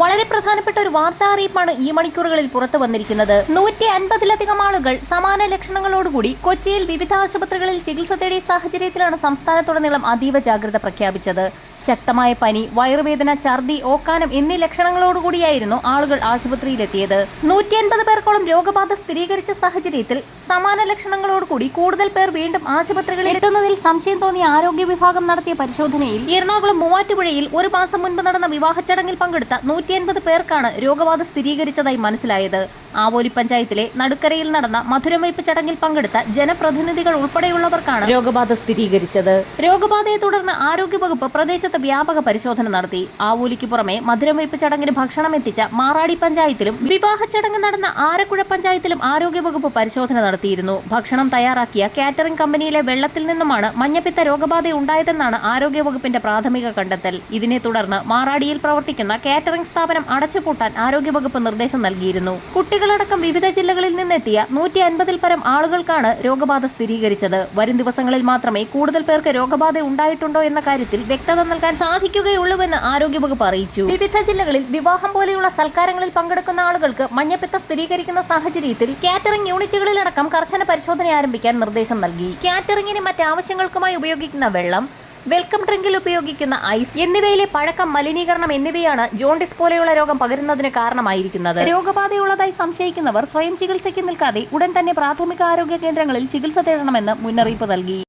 വളരെ പ്രധാനപ്പെട്ട ഒരു വാർത്താ അറിയിപ്പാണ് ഈ മണിക്കൂറുകളിൽ പുറത്തു വന്നിരിക്കുന്നത്. 150-ലധികം ആളുകൾ സമാന ലക്ഷണങ്ങളോടുകൂടി കൊച്ചിയിൽ വിവിധ ആശുപത്രികളിൽ ചികിത്സ തേടിയ സാഹചര്യത്തിലാണ് സംസ്ഥാനത്തുടനീളം അതീവ ജാഗ്രത പ്രഖ്യാപിച്ചത്. ശക്തമായ പനി, വയറുവേദന, ഛർദി, ഓക്കാനം എന്നീ ലക്ഷണങ്ങളോടുകൂടിയായിരുന്നു ആളുകൾ ആശുപത്രിയിലെത്തിയത്. 150 പേർക്കോളം രോഗബാധ സ്ഥിരീകരിച്ച സാഹചര്യത്തിൽ സമാന ലക്ഷണങ്ങളോടുകൂടി കൂടുതൽ പേർ വീണ്ടും ആശുപത്രികളിൽ എത്തുന്നതിൽ സംശയം തോന്നിയ ആരോഗ്യ വിഭാഗം നടത്തിയ പരിശോധനയിൽ എറണാകുളം മൂവാറ്റുപുഴയിൽ ഒരു മാസം മുൻപ് നടന്ന വിവാഹ ചടങ്ങിൽ പങ്കെടുത്ത 150 പേർക്കാണ് രോഗബാധ സ്ഥിരീകരിച്ചതായി മനസ്സിലായത്. ആവോലി പഞ്ചായത്തിലെ നടുക്കരയിൽ നടന്ന മധുരവയ്പ് ചടങ്ങിൽ പങ്കെടുത്ത ജനപ്രതിനിധികൾ ഉൾപ്പെടെയുള്ളവർക്കാണ് രോഗബാധ സ്ഥിരീകരിച്ചത്. രോഗബാധയെ തുടർന്ന് ആരോഗ്യവകുപ്പ് പ്രദേശത്ത് വ്യാപക പരിശോധന നടത്തി. ആവോലിക്ക് പുറമെ മധുരവയ്പ് ചടങ്ങിന് ഭക്ഷണം എത്തിച്ച മാറാടി പഞ്ചായത്തിലും വിവാഹ ചടങ്ങ് നടന്ന ആരക്കുഴ പഞ്ചായത്തിലും ആരോഗ്യവകുപ്പ് പരിശോധന നടത്തിയിരുന്നു. ഭക്ഷണം തയ്യാറാക്കിയ കാറ്ററിംഗ് കമ്പനിയിലെ വെള്ളത്തിൽ നിന്നുമാണ് മഞ്ഞപ്പിത്ത രോഗബാധ ഉണ്ടായതെന്നാണ് ആരോഗ്യവകുപ്പിന്റെ പ്രാഥമിക കണ്ടെത്തൽ. ഇതിനെ തുടർന്ന് മാറാടിയിൽ പ്രവർത്തിക്കുന്ന കാറ്ററിംഗ് സ്ഥാപനം അടച്ചുപൂട്ടാൻ ആരോഗ്യവകുപ്പ് നിർദ്ദേശം നൽകിയിരുന്നു. കുട്ടികളടക്കം വിവിധ ജില്ലകളിൽ നിന്നെത്തിയ 150-ൽ പരം ആളുകൾക്കാണ് രോഗബാധ സ്ഥിരീകരിച്ചത്. വരും ദിവസങ്ങളിൽ മാത്രമേ കൂടുതൽ പേർക്ക് രോഗബാധ ഉണ്ടായിട്ടുണ്ടോ എന്ന കാര്യത്തിൽ വ്യക്തത നൽകാൻ സാധിക്കുകയുള്ളൂവെന്ന് ആരോഗ്യവകുപ്പ് അറിയിച്ചു. വിവിധ ജില്ലകളിൽ വിവാഹം പോലെയുള്ള സൽക്കാരങ്ങളിൽ പങ്കെടുക്കുന്ന ആളുകൾക്ക് മഞ്ഞപ്പിത്ത സ്ഥിരീകരിക്കുന്ന സാഹചര്യത്തിൽ കാറ്ററിംഗ് യൂണിറ്റുകളിലടക്കം കർശന പരിശോധന ആരംഭിക്കാൻ നിർദ്ദേശം നൽകി. കാറ്ററിംഗിന് മറ്റാവശ്യങ്ങൾക്കുമായി ഉപയോഗിക്കുന്ന വെള്ളം, വെൽക്കം ഡ്രിങ്കിൽ ഉപയോഗിക്കുന്ന ഐസ് എന്നിവയിലെ പഴക്കം, മലിനീകരണം എന്നിവയാണ് ജോണ്ടിസ് പോലെയുള്ള രോഗം പകരുന്നതിന് കാരണമായിരിക്കുന്നത്. രോഗബാധയുള്ളതായി സംശയിക്കുന്നവർ സ്വയം ചികിത്സയ്ക്ക് നിൽക്കാതെ ഉടൻ തന്നെ പ്രാഥമിക ആരോഗ്യ കേന്ദ്രങ്ങളിൽ ചികിത്സ തേടണമെന്ന് മുന്നറിയിപ്പ് നൽകി.